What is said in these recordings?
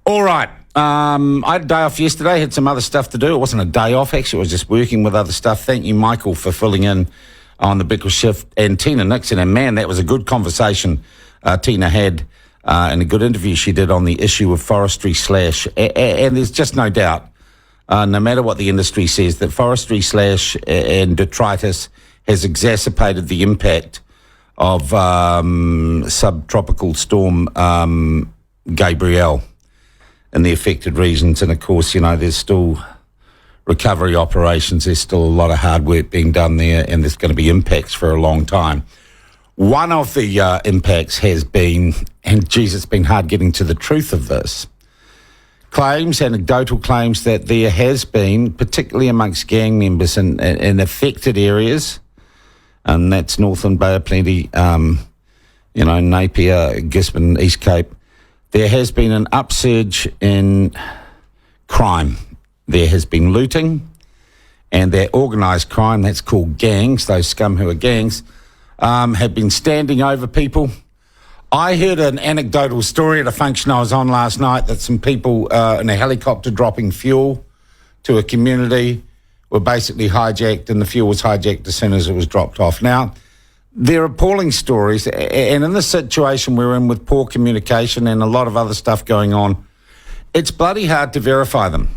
All right. I had a day off yesterday, had some other stuff to do. It wasn't a day off, actually. I was just working with other stuff. Thank you, Michael, for filling in on the Bickle shift. And Tina Nixon, and man, that was a good conversation Tina had and a good interview she did on the issue of forestry slash. And there's just no doubt, no matter what the industry says, that forestry slash and detritus has exacerbated the impact of subtropical storm Gabrielle in the affected regions. And of course, you know, there's still recovery operations. There's still a lot of hard work being done there, and there's going to be impacts for a long time. One of the impacts has been, and geez, it's been hard getting to the truth of this, claims, anecdotal claims, that there has been, particularly amongst gang members in affected areas, and that's Northern Bay of Plenty, Napier, Gisborne, East Cape, there has been an upsurge in crime. There has been looting, and that organised crime, that's called gangs, those scum who are gangs, have been standing over people. I heard an anecdotal story at a function I was on last night that some people in a helicopter dropping fuel to a community were basically hijacked, and the fuel was hijacked as soon as it was dropped off. Now, they're appalling stories, and in the situation we're in with poor communication and a lot of other stuff going on, it's bloody hard to verify them.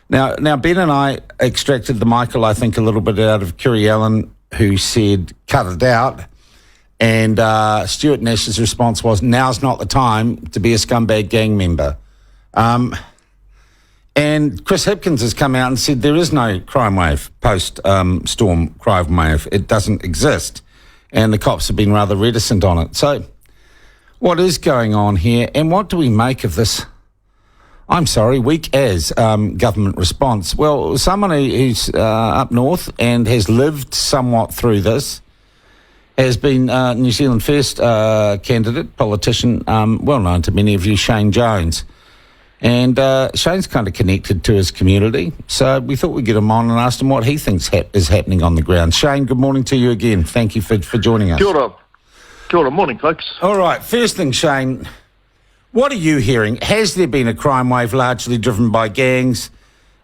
Now, Ben and I extracted the Michael, I think, a little bit out of Kiri Allen, who said, cut it out. And Stuart Nash's response was, now's not the time to be a scumbag gang member. And Chris Hipkins has come out and said there is no crime wave post-storm crime wave. It doesn't exist. And the cops have been rather reticent on it. So what is going on here, and what do we make of this, I'm sorry, weak as government response? Well, someone who's up north and has lived somewhat through this has been New Zealand First candidate, politician, well known to many of you, Shane Jones. And Shane's kind of connected to his community, so we thought we'd get him on and ask him what he thinks is happening on the ground. Shane, good morning to you again. Thank you for joining us. Kia ora. Morning, folks. All right, first thing, Shane, what are you hearing? Has there been a crime wave largely driven by gangs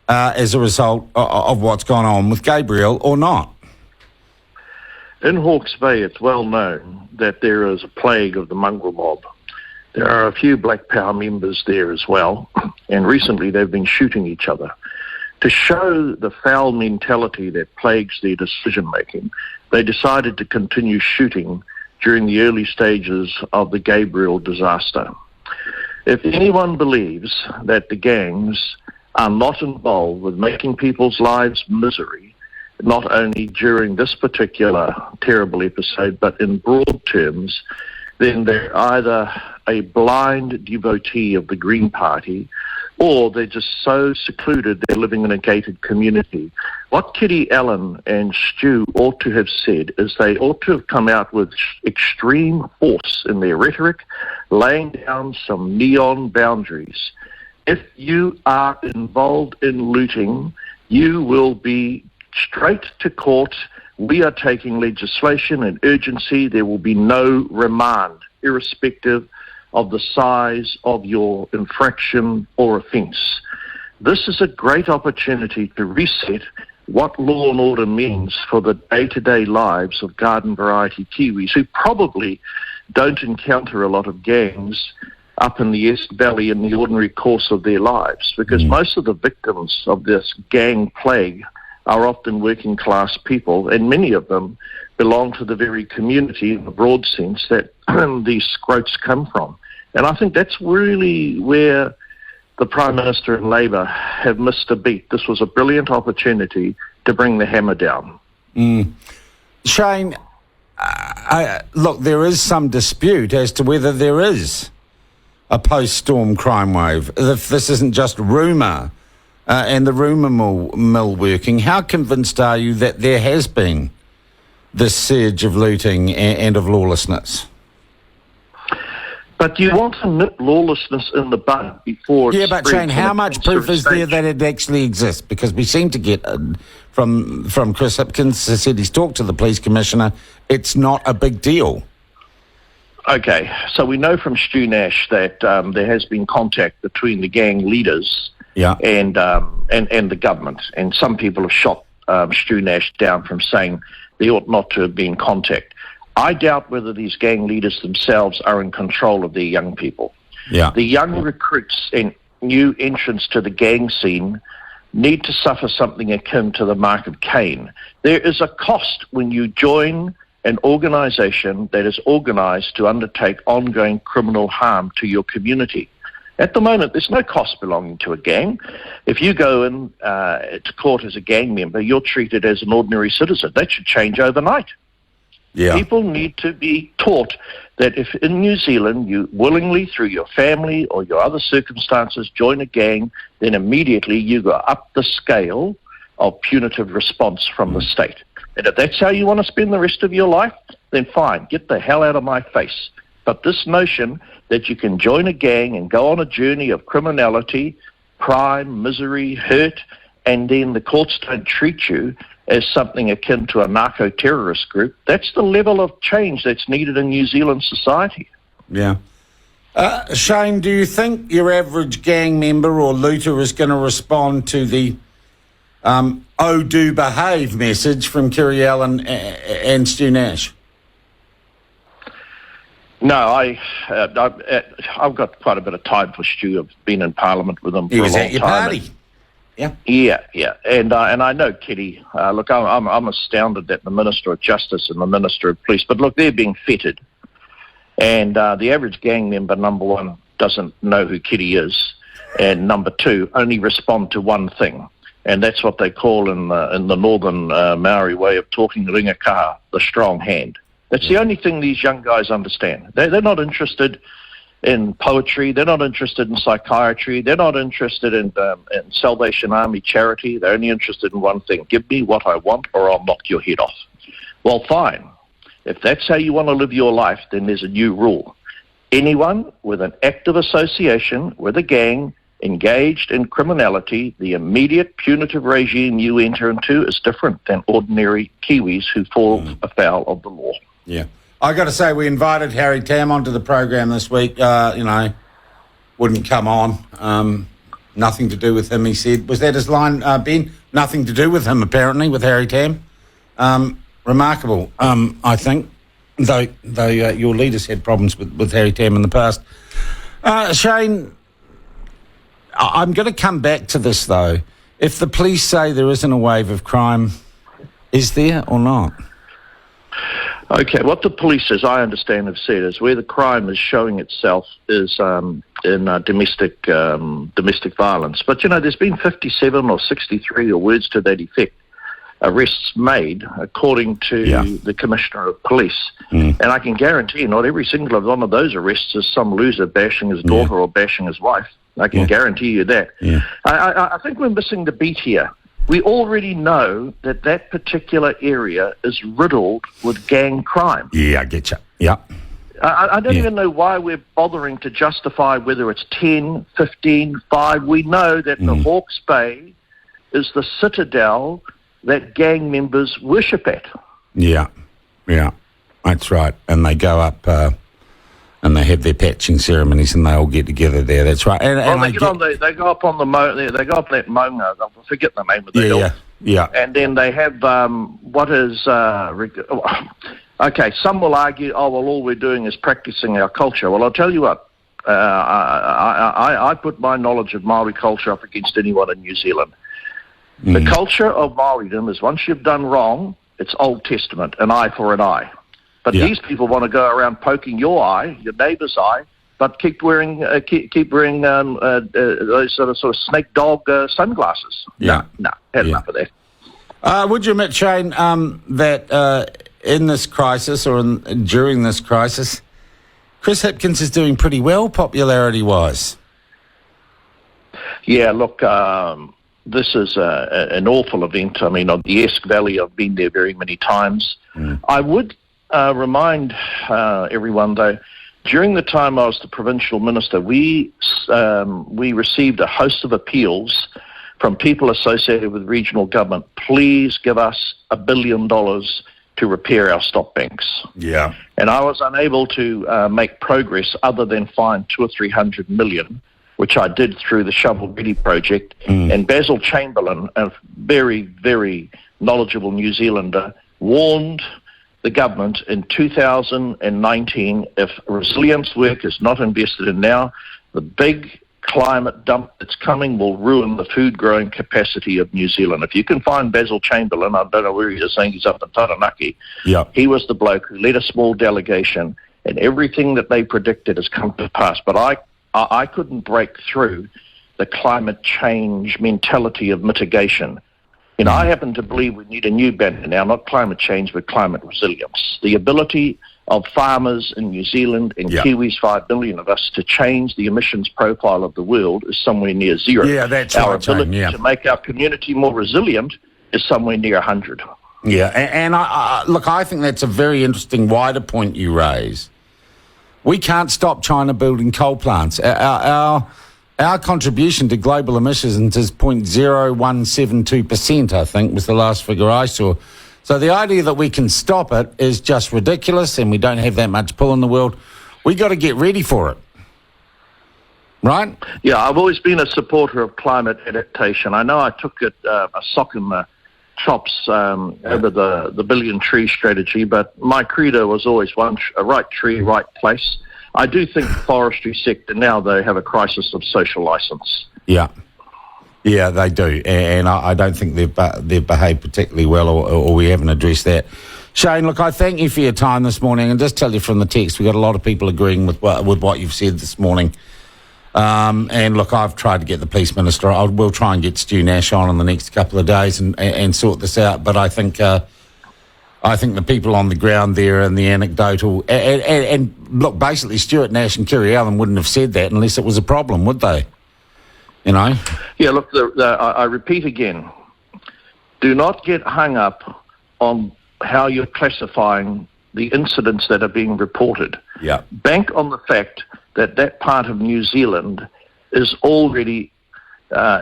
as a result of what's gone on with Gabrielle, or not? In Hawke's Bay, it's well known that there is a plague of the mongrel mob. There are a few Black Power members there as well, and recently they've been shooting each other. To show the foul mentality that plagues their decision-making, they decided to continue shooting during the early stages of the Gabrielle disaster. If anyone believes that the gangs are not involved with making people's lives misery, not only during this particular terrible episode, but in broad terms, then they're either a blind devotee of the Green Party, or they're just so secluded they're living in a gated community. What Kiri Allen and Stu ought to have said is they ought to have come out with extreme force in their rhetoric, laying down some neon boundaries. If you are involved in looting, you will be straight to court. We are taking legislation and urgency. There will be no remand, irrespective of the size of your infraction or offence. This is a great opportunity to reset what law and order means for the day-to-day lives of garden variety Kiwis who probably don't encounter a lot of gangs up in the Esk Valley in the ordinary course of their lives, because most of the victims of this gang plague are often working class people, and many of them belong to the very community in the broad sense that these scroats come from. And I think that's really where the Prime Minister and Labour have missed a beat. This was a brilliant opportunity to bring the hammer down. Shane, look, there is some dispute as to whether there is a post-storm crime wave. If this isn't just rumour and the rumour mill working, how convinced are you that there has been this surge of looting and of lawlessness? But you want to nip lawlessness in the bud before Yeah, but Shane, how much proof is there that it actually exists? Because we seem to get from Chris Hipkins, who said he's talked to the police commissioner, it's not a big deal. Okay, so we know from Stu Nash that there has been contact between the gang leaders and the government, and some people have shot Stu Nash down from saying there ought not to have been contact. I doubt whether these gang leaders themselves are in control of their young people. Yeah. The young recruits and new entrants to the gang scene need to suffer something akin to the mark of Cain. There is a cost when you join an organisation that is organised to undertake ongoing criminal harm to your community. At the moment, there's no cost belonging to a gang. If you go in to court as a gang member, you're treated as an ordinary citizen. That should change overnight. Yeah. People need to be taught that if in New Zealand you willingly, through your family or your other circumstances, join a gang, then immediately you go up the scale of punitive response from the state. And if that's how you want to spend the rest of your life, then fine, get the hell out of my face. But this notion that you can join a gang and go on a journey of criminality, crime, misery, hurt, and then the courts don't treat you as something akin to a narco-terrorist group, that's the level of change that's needed in New Zealand society. Yeah. Shane, do you think your average gang member or looter is going to respond to the "oh, do behave" message from Gabrielle and Stu Nash? No, I've got quite a bit of time for Stu. I've been in Parliament with him for a long time. He was at your party. Yeah, and I know Kitty. Look, I'm astounded that the Minister of Justice and the Minister of Police, but look, they're being fettered, and the average gang member, number one, doesn't know who Kitty is, and number two, only respond to one thing, and that's what they call in the northern Maori way of talking, ringakaha, the strong hand. That's the only thing these young guys understand. They're not interested in poetry. They're not interested in psychiatry. They're not interested in Salvation Army charity. They're only interested in one thing. Give me what I want or I'll knock your head off. Well, fine. If that's how you want to live your life, then there's a new rule. Anyone with an active association with a gang engaged in criminality, the immediate punitive regime you enter into is different than ordinary Kiwis who fall afoul of the law. Yeah. I got to say, we invited Harry Tam onto the program this week. Wouldn't come on. Nothing to do with him, he said. Was that his line, Ben? Nothing to do with him, apparently, with Harry Tam. Remarkable, I think, though your leaders had problems with Harry Tam in the past. Shane, I'm going to come back to this, though. If the police say there isn't a wave of crime, is there or not? Okay, what the police, as I understand, have said is where the crime is showing itself is in domestic violence. But, there's been 57 or 63 or words to that effect arrests made according to the Commissioner of Police. And I can guarantee not every single one of those arrests is some loser bashing his daughter or bashing his wife. I can guarantee you that. Yeah. I think we're missing the beat here. We already know that particular area is riddled with gang crime. Yeah, I get you. Yeah. I don't even know why we're bothering to justify whether it's 10, 15, 5. We know that the Hawke's Bay is the citadel that gang members worship at. Yeah, that's right. And they go up and they have their patching ceremonies and they all get together there. That's right. And they go up on they go up that maunga. I forget the name of the hill. Yeah. And then they have what is okay. Some will argue, all we're doing is practicing our culture. Well, I'll tell you what. I put my knowledge of Maori culture up against anyone in New Zealand. The culture of Maoridom is once you've done wrong, it's Old Testament, an eye for an eye. But these people want to go around poking your eye, your neighbour's eye, but keep wearing those sort of snake dog sunglasses. No, had enough of that. Would you admit, Shane, that in this crisis or during this crisis, Chris Hipkins is doing pretty well popularity-wise? Yeah, look, this is an awful event. I mean, on the Esk Valley, I've been there very many times. I would remind everyone, though, during the time I was the provincial minister, we received a host of appeals from people associated with regional government. Please give us $1 billion to repair our stop banks. Yeah. And I was unable to make progress other than find 200 or 300 million, which I did through the Shovel Ready project. And Basil Chamberlain, a very, very knowledgeable New Zealander, warned the government in 2019, if resilience work is not invested in now, the big climate dump that's coming will ruin the food growing capacity of New Zealand. If you can find Basil Chamberlain, I don't know where he is, saying he's up in Taranaki. Yeah. He was the bloke who led a small delegation, and everything that they predicted has come to pass. But I couldn't break through the climate change mentality of mitigation. You know, I happen to believe we need a new banner now, not climate change, but climate resilience. The ability of farmers in New Zealand and Kiwis, 5 billion of us, to change the emissions profile of the world is somewhere near zero. Yeah, that's our right, ability Jane, to make our community more resilient is somewhere near 100. Yeah, and I think that's a very interesting wider point you raise. We can't stop China building coal plants. Our contribution to global emissions is 0.0172%, I think, was the last figure I saw. So the idea that we can stop it is just ridiculous, and we don't have that much pull in the world. We got to get ready for it, right? Yeah, I've always been a supporter of climate adaptation. I know I took it a sock in the chops over the billion tree strategy, but my credo was always a right tree, right place. I do think the forestry sector now, they have a crisis of social license. Yeah. Yeah, they do, and I don't think they've behaved particularly well, or we haven't addressed that. Shane, look, I thank you for your time this morning, and just tell you from the text, we've got a lot of people agreeing with what you've said this morning. And look, I've tried to get the police minister. We'll try and get Stu Nash on in the next couple of days and sort this out. But I think the people on the ground there and the anecdotal and look, basically Stuart Nash and Kerry Allen wouldn't have said that unless it was a problem, would they? You know? Yeah, look, I repeat again, do not get hung up on how you're classifying the incidents that are being reported. Yeah. Bank on the fact that part of New Zealand is already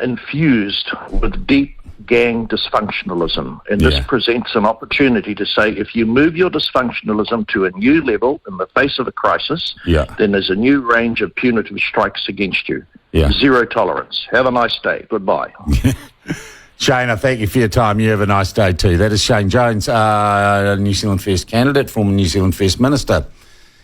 infused with deep gang dysfunctionalism. And this presents an opportunity to say, if you move your dysfunctionalism to a new level in the face of a crisis, then there's a new range of punitive strikes against you. Yeah. Zero tolerance. Have a nice day. Goodbye. Shane, I thank you for your time. You have a nice day too. That is Shane Jones, New Zealand First candidate, former New Zealand First Minister.